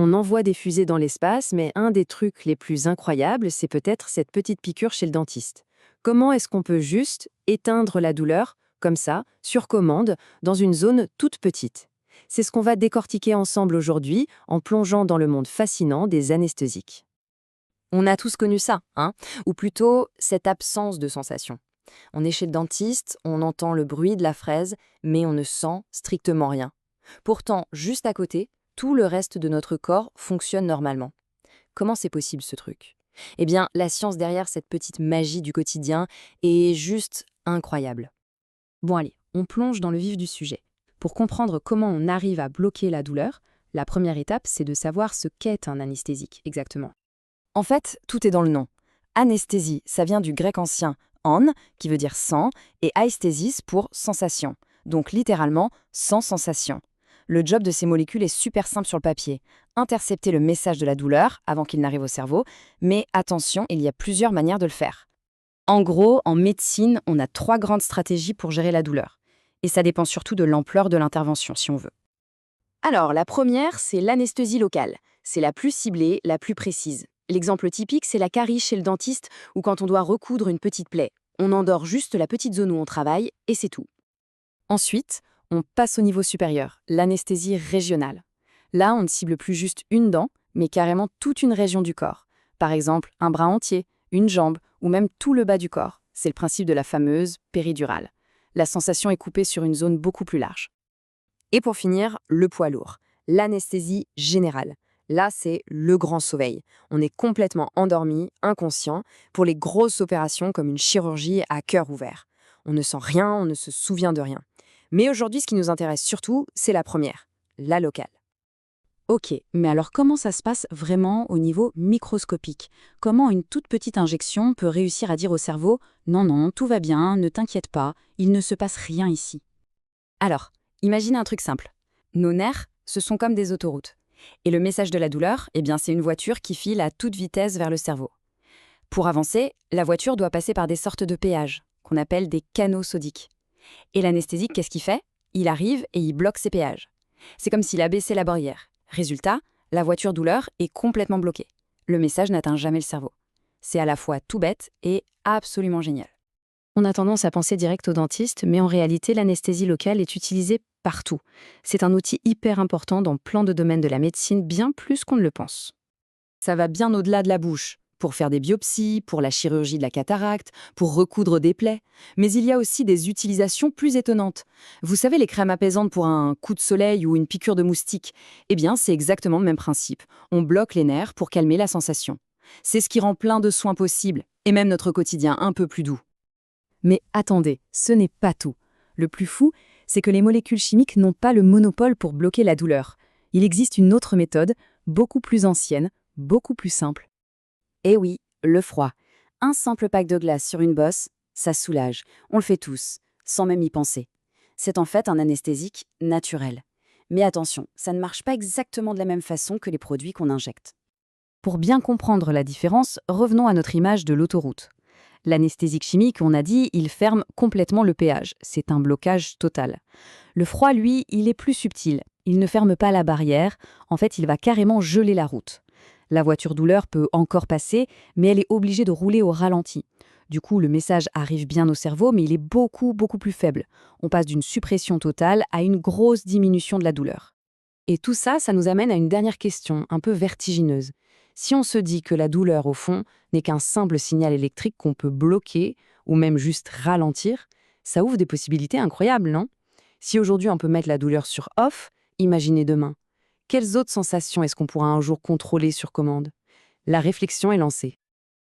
On envoie des fusées dans l'espace, mais un des trucs les plus incroyables, c'est peut-être cette petite piqûre chez le dentiste. Comment est-ce qu'on peut juste éteindre la douleur, comme ça, sur commande, dans une zone toute petite? C'est ce qu'on va décortiquer ensemble aujourd'hui en plongeant dans le monde fascinant des anesthésiques. On a tous connu ça, hein? Ou plutôt cette absence de sensation. On est chez le dentiste, on entend le bruit de la fraise, mais on ne sent strictement rien. Pourtant, juste à côté, tout le reste de notre corps fonctionne normalement. Comment c'est possible ce truc? Eh bien, la science derrière cette petite magie du quotidien est juste incroyable. Bon allez, on plonge dans le vif du sujet. Pour comprendre comment on arrive à bloquer la douleur, la première étape, c'est de savoir ce qu'est un anesthésique exactement. En fait, tout est dans le nom. Anesthésie, ça vient du grec ancien an, qui veut dire sans, et aesthesis pour sensation. Donc littéralement, sans sensation. Le job de ces molécules est super simple sur le papier. Intercepter le message de la douleur avant qu'il n'arrive au cerveau, mais attention, il y a plusieurs manières de le faire. En gros, en médecine, on a 3 grandes stratégies pour gérer la douleur. Et ça dépend surtout de l'ampleur de l'intervention, si on veut. Alors, la première, c'est l'anesthésie locale. C'est la plus ciblée, la plus précise. L'exemple typique, c'est la carie chez le dentiste ou quand on doit recoudre une petite plaie. On endort juste la petite zone où on travaille et c'est tout. Ensuite, on passe au niveau supérieur, l'anesthésie régionale. Là, on ne cible plus juste une dent, mais carrément toute une région du corps. Par exemple, un bras entier, une jambe ou même tout le bas du corps. C'est le principe de la fameuse péridurale. La sensation est coupée sur une zone beaucoup plus large. Et pour finir, le poids lourd, l'anesthésie générale. Là, c'est le grand sommeil. On est complètement endormi, inconscient, pour les grosses opérations comme une chirurgie à cœur ouvert. On ne sent rien, on ne se souvient de rien. Mais aujourd'hui, ce qui nous intéresse surtout, c'est la première, la locale. Ok, mais alors comment ça se passe vraiment au niveau microscopique? Comment une toute petite injection peut réussir à dire au cerveau «Non, non, tout va bien, ne t'inquiète pas, il ne se passe rien ici»? Alors, imaginez un truc simple. Nos nerfs, ce sont comme des autoroutes. Et le message de la douleur, eh bien, c'est une voiture qui file à toute vitesse vers le cerveau. Pour avancer, la voiture doit passer par des sortes de péages, qu'on appelle des canaux sodiques. Et l'anesthésique, qu'est-ce qu'il fait? Il arrive et il bloque ces péages. C'est comme s'il abaissait la barrière. Résultat, la voiture douleur est complètement bloquée. Le message n'atteint jamais le cerveau. C'est à la fois tout bête et absolument génial. On a tendance à penser direct au dentiste, mais en réalité, l'anesthésie locale est utilisée partout. C'est un outil hyper important dans plein de domaines de la médecine, bien plus qu'on ne le pense. Ça va bien au-delà de la bouche, pour faire des biopsies, pour la chirurgie de la cataracte, pour recoudre des plaies. Mais il y a aussi des utilisations plus étonnantes. Vous savez, les crèmes apaisantes pour un coup de soleil ou une piqûre de moustique? Eh bien, c'est exactement le même principe. On bloque les nerfs pour calmer la sensation. C'est ce qui rend plein de soins possibles, et même notre quotidien un peu plus doux. Mais attendez, ce n'est pas tout. Le plus fou, c'est que les molécules chimiques n'ont pas le monopole pour bloquer la douleur. Il existe une autre méthode, beaucoup plus ancienne, beaucoup plus simple. Eh oui, le froid. Un simple pack de glace sur une bosse, ça soulage. On le fait tous, sans même y penser. C'est en fait un anesthésique naturel. Mais attention, ça ne marche pas exactement de la même façon que les produits qu'on injecte. Pour bien comprendre la différence, revenons à notre image de l'autoroute. L'anesthésique chimique, on a dit, il ferme complètement le péage. C'est un blocage total. Le froid, lui, il est plus subtil. Il ne ferme pas la barrière. En fait, il va carrément geler la route. La voiture douleur peut encore passer, mais elle est obligée de rouler au ralenti. Du coup, le message arrive bien au cerveau, mais il est beaucoup, beaucoup plus faible. On passe d'une suppression totale à une grosse diminution de la douleur. Et tout ça, ça nous amène à une dernière question, un peu vertigineuse. Si on se dit que la douleur, au fond, n'est qu'un simple signal électrique qu'on peut bloquer ou même juste ralentir, ça ouvre des possibilités incroyables, non? Si aujourd'hui on peut mettre la douleur sur off, imaginez demain. Quelles autres sensations est-ce qu'on pourra un jour contrôler sur commande? La réflexion est lancée.